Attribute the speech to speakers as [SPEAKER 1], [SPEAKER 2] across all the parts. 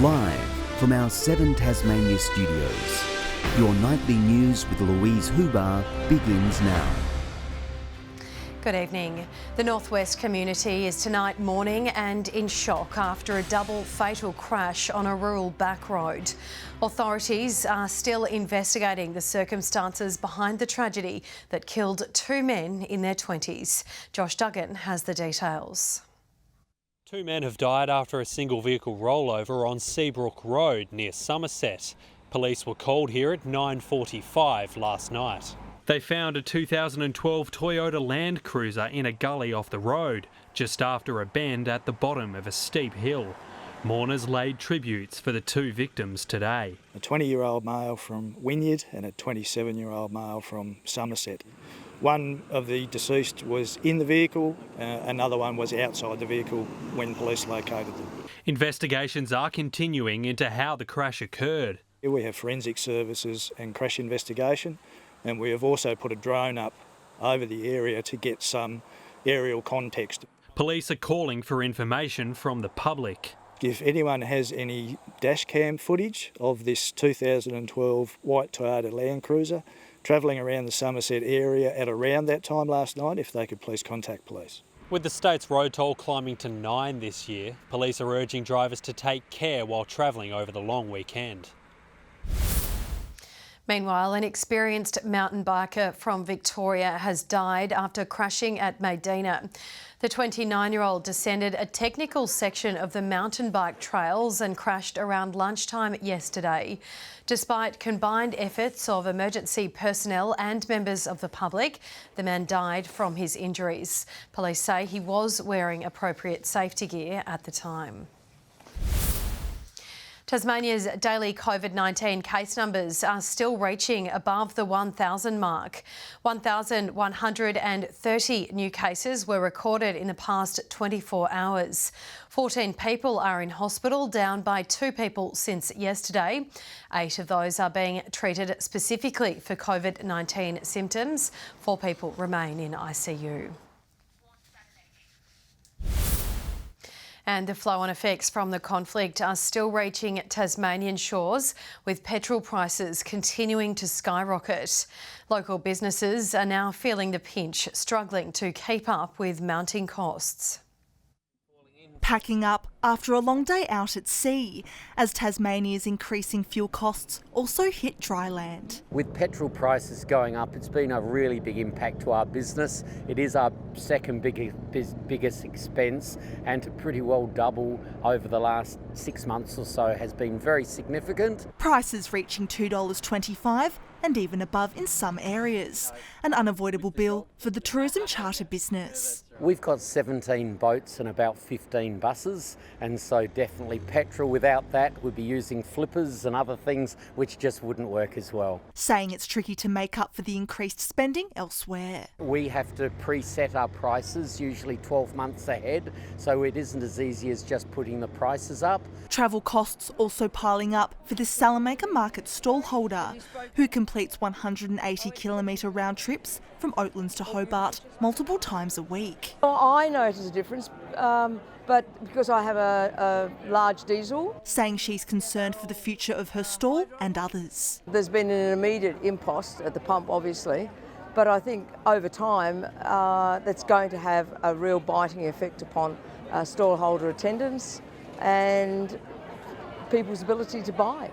[SPEAKER 1] Live from our 7 Tasmania studios, your nightly news with Louise Huber begins now.
[SPEAKER 2] Good evening. The Northwest community is tonight mourning and in shock after a double fatal crash on a rural back road. Authorities are still investigating the circumstances behind the tragedy that killed 2 men in their 20s. Josh Duggan has the details.
[SPEAKER 3] 2 men have died after a single vehicle rollover on Seabrook Road near Somerset. Police were called here at 9:45 last night. They found a 2012 Toyota Land Cruiser in a gully off the road, just after a bend at the bottom of a steep hill. Mourners laid tributes for the 2 victims today.
[SPEAKER 4] A 20-year-old male from Wynyard and a 27-year-old male from Somerset. One of the deceased was in the vehicle, another one was outside the vehicle when police located them.
[SPEAKER 3] Investigations are continuing into how the crash occurred.
[SPEAKER 4] Here we have forensic services and crash investigation, and we have also put a drone up over the area to get some aerial context.
[SPEAKER 3] Police are calling for information from the public.
[SPEAKER 4] If anyone has any dash cam footage of this 2012 white Toyota Land Cruiser travelling around the Somerset area at around that time last night, if they could please contact police.
[SPEAKER 3] With the state's road toll climbing to 9 this year, police are urging drivers to take care while travelling over the long weekend.
[SPEAKER 2] Meanwhile, an experienced mountain biker from Victoria has died after crashing at Medina. The 29-year-old descended a technical section of the mountain bike trails and crashed around lunchtime yesterday. Despite combined efforts of emergency personnel and members of the public, the man died from his injuries. Police say he was wearing appropriate safety gear at the time. Tasmania's daily COVID-19 case numbers are still reaching above the 1,000 mark. 1,130 new cases were recorded in the past 24 hours. 14 people are in hospital, down by 2 people since yesterday. 8 of those are being treated specifically for COVID-19 symptoms. 4 people remain in ICU. And the flow-on effects from the conflict are still reaching Tasmanian shores, with petrol prices continuing to skyrocket. Local businesses are now feeling the pinch, struggling to keep up with mounting costs.
[SPEAKER 5] Packing up after a long day out at sea, as Tasmania's increasing fuel costs also hit dry land.
[SPEAKER 6] With petrol prices going up, it's been a really big impact to our business. It is our second biggest expense, and to pretty well double over the last 6 months or so has been very significant.
[SPEAKER 5] Prices reaching $2.25 and even above in some areas. An unavoidable bill for the tourism charter business.
[SPEAKER 6] We've got 17 boats and about 15 buses, and so definitely petrol. Without that, we'd be using flippers and other things which just wouldn't work as well.
[SPEAKER 5] Saying it's tricky to make up for the increased spending elsewhere.
[SPEAKER 6] We have to pre-set our prices, usually 12 months ahead, so it isn't as easy as just putting the prices up.
[SPEAKER 5] Travel costs also piling up for this Salamaker Market stallholder, who completes 180-kilometre round trips from Oatlands to Hobart multiple times a week.
[SPEAKER 7] Well, I notice a difference, but because I have a large diesel.
[SPEAKER 5] Saying she's concerned for the future of her stall and others.
[SPEAKER 7] There's been an immediate impost at the pump, obviously, but I think over time that's going to have a real biting effect upon stallholder attendance and people's ability to buy.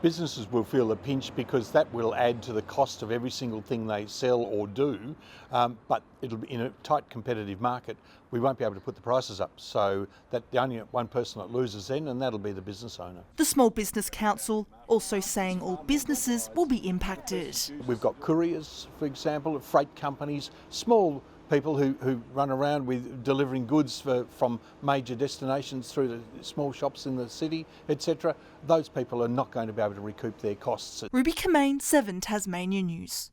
[SPEAKER 8] Businesses will feel the pinch because that will add to the cost of every single thing they sell or do, but it'll be in a tight competitive market. We won't be able to put the prices up, so that the only one person that loses then, and that'll be the business owner.
[SPEAKER 5] The Small Business Council also saying all businesses will be impacted.
[SPEAKER 8] We've got couriers, for example, freight companies, small people who run around with delivering goods from major destinations through the small shops in the city, etc. Those people are not going to be able to recoup their costs.
[SPEAKER 5] Ruby Kamane, 7 Tasmania News.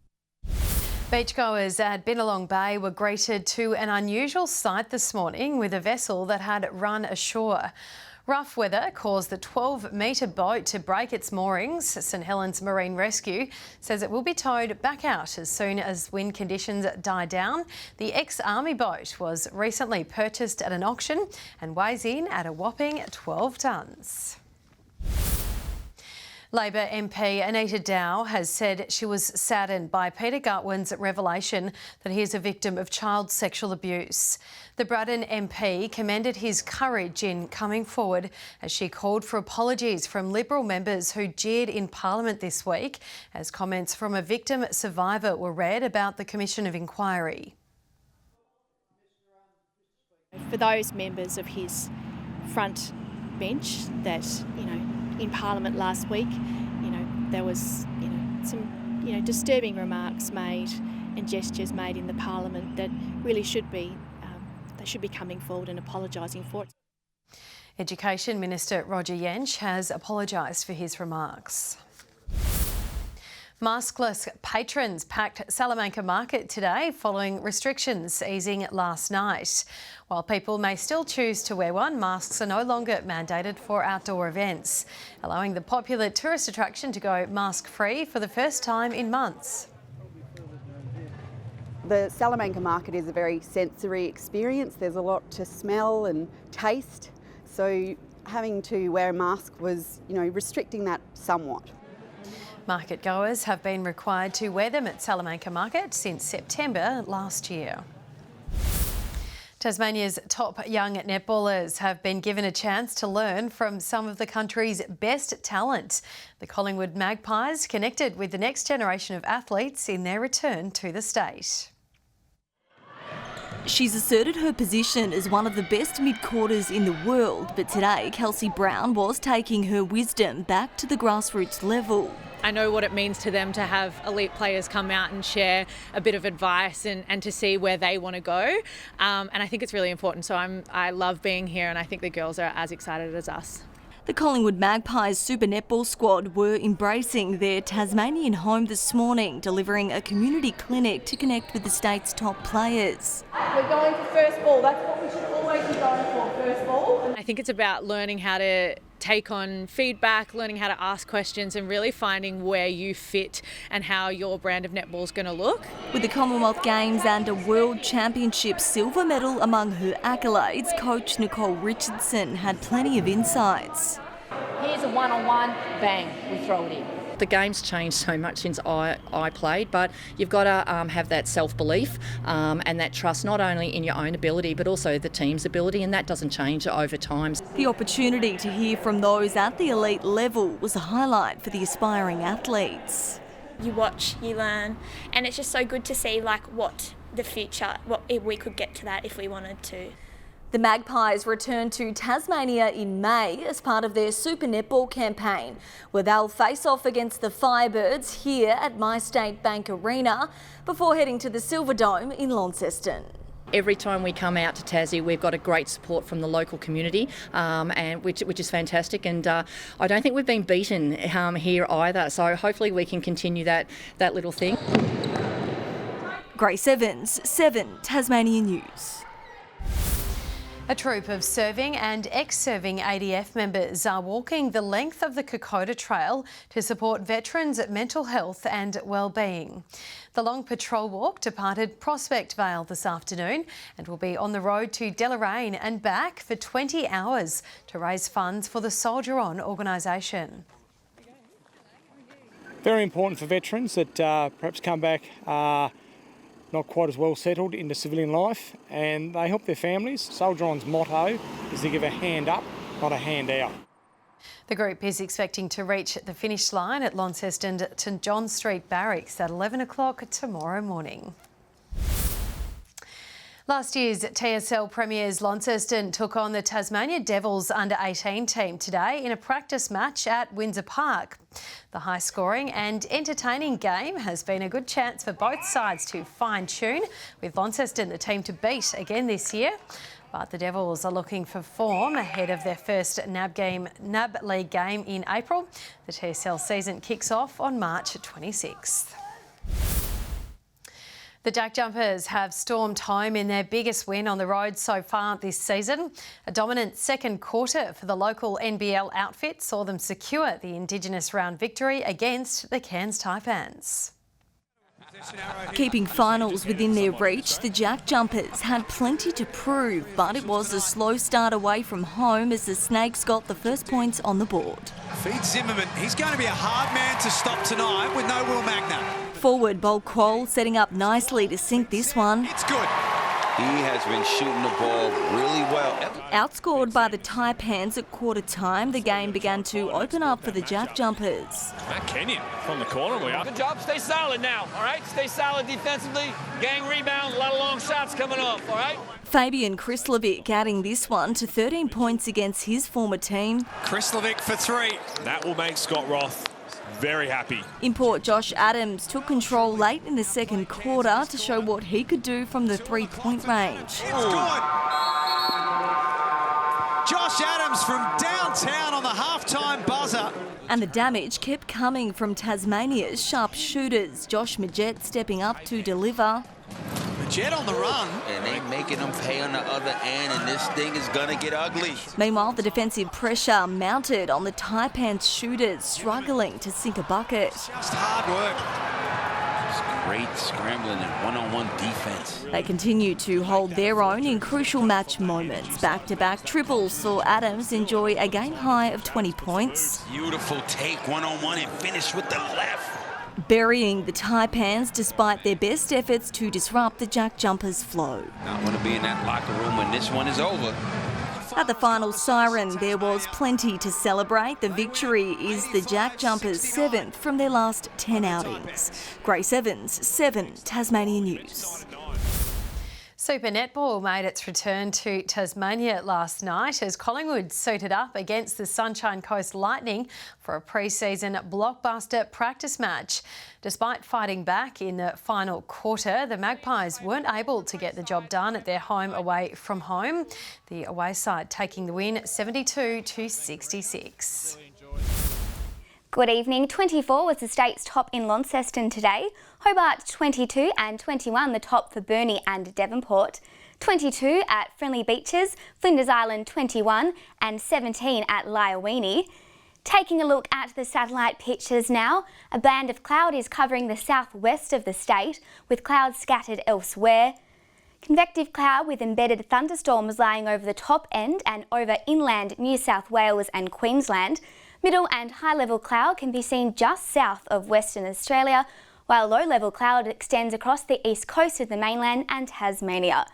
[SPEAKER 2] Beachgoers at Bennelong Bay were greeted to an unusual sight this morning with a vessel that had run ashore. Rough weather caused the 12-metre boat to break its moorings. St Helens Marine Rescue says it will be towed back out as soon as wind conditions die down. The ex-Army boat was recently purchased at an auction and weighs in at a whopping 12 tonnes. Labor MP Anita Dow has said she was saddened by Peter Gutwin's revelation that he is a victim of child sexual abuse. The Braddon MP commended his courage in coming forward as she called for apologies from Liberal members who jeered in Parliament this week as comments from a victim survivor were read about the Commission of Inquiry.
[SPEAKER 9] For those members of his front bench that, in Parliament last week, there was, some, disturbing remarks made and gestures made in the Parliament that really should be, they should be coming forward and apologising for it.
[SPEAKER 2] Education Minister Roger Yench has apologised for his remarks. Maskless patrons packed Salamanca Market today following restrictions easing last night. While people may still choose to wear one, masks are no longer mandated for outdoor events, allowing the popular tourist attraction to go mask-free for the first time in months.
[SPEAKER 10] The Salamanca Market is a very sensory experience. There's a lot to smell and taste, so having to wear a mask was, restricting that somewhat.
[SPEAKER 2] Market goers have been required to wear them at Salamanca Market since September last year. Tasmania's top young netballers have been given a chance to learn from some of the country's best talent. The Collingwood Magpies connected with the next generation of athletes in their return to the state.
[SPEAKER 11] She's asserted her position as one of the best mid-quarters in the world, but today Kelsey Brown was taking her wisdom back to the grassroots level.
[SPEAKER 12] I know what it means to them to have elite players come out and share a bit of advice and to see where they want to go. And I think it's really important. So I love being here, and I think the girls are as excited as us.
[SPEAKER 11] The Collingwood Magpies Super Netball squad were embracing their Tasmanian home this morning, delivering a community clinic to connect with the state's top players.
[SPEAKER 13] We're going for first ball. That's what we should always be going for, first ball.
[SPEAKER 12] I think it's about learning how to take on feedback, learning how to ask questions and really finding where you fit and how your brand of netball is going to look.
[SPEAKER 11] With the Commonwealth Games and a World Championship silver medal among her accolades, coach Nicole Richardson had plenty of insights.
[SPEAKER 13] Here's a one-on-one, bang, we throw it in.
[SPEAKER 14] The game's changed so much since I played, but you've got to have that self-belief and that trust not only in your own ability but also the team's ability, and that doesn't change over time.
[SPEAKER 11] The opportunity to hear from those at the elite level was a highlight for the aspiring athletes.
[SPEAKER 15] You watch, you learn, and it's just so good to see what the future, what if we could get to that if we wanted to.
[SPEAKER 11] The Magpies return to Tasmania in May as part of their Super Netball campaign, where they'll face off against the Firebirds here at MyState Bank Arena before heading to the Silver Dome in Launceston.
[SPEAKER 14] Every time we come out to Tassie, we've got a great support from the local community, and which is fantastic. And I don't think we've been beaten here either. So hopefully we can continue that little thing.
[SPEAKER 11] Grace Evans, 7 Tasmanian News.
[SPEAKER 2] A troop of serving and ex-serving ADF members are walking the length of the Kokoda Trail to support veterans' mental health and well-being. The long patrol walk departed Prospect Vale this afternoon and will be on the road to Deloraine and back for 20 hours to raise funds for the Soldier On organisation.
[SPEAKER 4] Very important for veterans that perhaps come back not quite as well settled into civilian life, and they help their families. Soldier On's motto is to give a hand up, not a hand out.
[SPEAKER 2] The group is expecting to reach the finish line at Launceston St John Street Barracks at 11 o'clock tomorrow morning. Last year's TSL Premiers Launceston took on the Tasmania Devils under-18 team today in a practice match at Windsor Park. The high-scoring and entertaining game has been a good chance for both sides to fine-tune, with Launceston the team to beat again this year. But the Devils are looking for form ahead of their first NAB League game in April. The TSL season kicks off on March 26th. The Jack Jumpers have stormed home in their biggest win on the road so far this season. A dominant second quarter for the local NBL outfit saw them secure the Indigenous round victory against the Cairns Taipans.
[SPEAKER 11] Keeping finals within their reach, the Jack Jumpers had plenty to prove, but it was a slow start away from home as the Snakes got the first points on the board.
[SPEAKER 16] Feed Zimmerman. He's going to be a hard man to stop tonight with no Will Magna.
[SPEAKER 11] Forward Bolt Quoll setting up nicely to sink this one.
[SPEAKER 16] It's good.
[SPEAKER 17] He has been shooting the ball really well.
[SPEAKER 11] Outscored by the Taipans at quarter time, the game began to open up for the Jack Jumpers.
[SPEAKER 18] Matt Kenyon from the corner. We are. Good job. Stay solid now, all right? Stay solid defensively. Gang rebound, a lot of long shots coming off, all right?
[SPEAKER 11] Fabian Krislovic adding this one to 13 points against his former team.
[SPEAKER 16] Krislovic for 3.
[SPEAKER 18] That will make Scott Roth very happy.
[SPEAKER 11] Import Josh Adams took control late in the second quarter to show what he could do from the three-point range.
[SPEAKER 16] It's good. Josh Adams from downtown on the halftime buzzer.
[SPEAKER 11] And the damage kept coming from Tasmania's sharp shooters. Josh Majette stepping up to deliver.
[SPEAKER 16] Jet on the run.
[SPEAKER 17] And they making them pay on the other end, and this thing is going to get ugly.
[SPEAKER 11] Meanwhile, the defensive pressure mounted on the Taipans shooters, struggling to sink a bucket.
[SPEAKER 16] Just hard work.
[SPEAKER 17] It's great scrambling and one-on-one defense.
[SPEAKER 11] They continue to hold their own in crucial match moments. Back-to-back triples saw Adams enjoy a game high of 20 points.
[SPEAKER 17] Beautiful take one-on-one and finish with the left.
[SPEAKER 11] Burying the Taipans despite their best efforts to disrupt the Jack Jumpers' flow.
[SPEAKER 17] Not want to be in that locker room when this one is over.
[SPEAKER 11] At the final siren, there was plenty to celebrate. The victory is the Jack Jumpers' 7th from their last 10 outings. Grace Evans, 7 Tasmania News.
[SPEAKER 2] Super Netball made its return to Tasmania last night as Collingwood suited up against the Sunshine Coast Lightning for a pre-season blockbuster practice match. Despite fighting back in the final quarter, the Magpies weren't able to get the job done at their home away from home. The away side taking the win 72-66.
[SPEAKER 19] Good evening. 24 was the state's top in Launceston today. Hobart 22 and 21 the top for Burnie and Devonport. 22 at Friendly Beaches, Flinders Island 21 and 17 at Lyowini. Taking a look at the satellite pictures now, a band of cloud is covering the southwest of the state with clouds scattered elsewhere. Convective cloud with embedded thunderstorms lying over the top end and over inland New South Wales and Queensland. Middle and high-level cloud can be seen just south of Western Australia, while low-level cloud extends across the east coast of the mainland and Tasmania.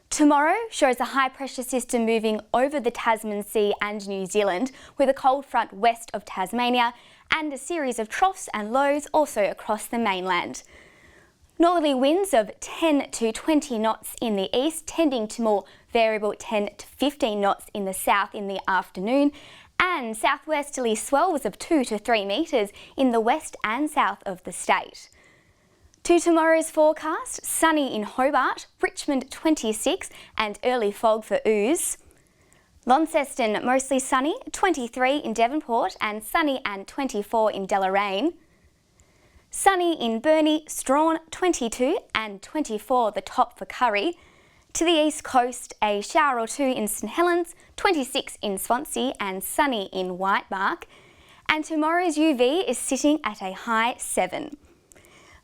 [SPEAKER 19] Tomorrow shows a high-pressure system moving over the Tasman Sea and New Zealand with a cold front west of Tasmania and a series of troughs and lows also across the mainland. Northerly winds of 10 to 20 knots in the east, tending to more variable 10 to 15 knots in the south in the afternoon, and southwesterly swells of 2 to 3 metres in the west and south of the state. To tomorrow's forecast, sunny in Hobart, Richmond 26 and early fog for Ooze. Launceston mostly sunny, 23 in Devonport and sunny and 24 in Deloraine. Sunny in Burnie, Strawn 22 and 24 the top for Curry. To the east coast, a shower or two in St Helens, 26 in Swansea and sunny in Whitemark. And tomorrow's UV is sitting at a high 7.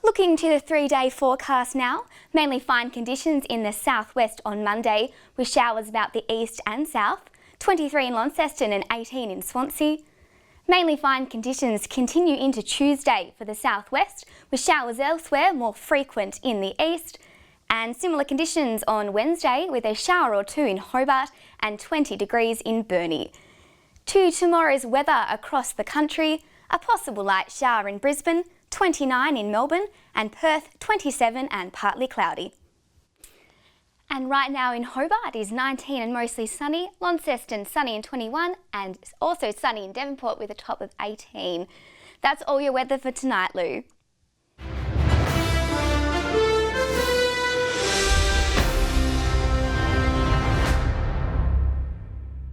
[SPEAKER 19] Looking to the 3-day forecast now, mainly fine conditions in the southwest on Monday with showers about the east and south, 23 in Launceston and 18 in Swansea. Mainly fine conditions continue into Tuesday for the southwest with showers elsewhere more frequent in the east. And similar conditions on Wednesday with a shower or two in Hobart and 20 degrees in Burnie. To tomorrow's weather across the country, a possible light shower in Brisbane, 29 in Melbourne and Perth 27 and partly cloudy. And right now in Hobart is 19 and mostly sunny, Launceston sunny and 21 and also sunny in Devonport with a top of 18. That's all your weather for tonight, Lou.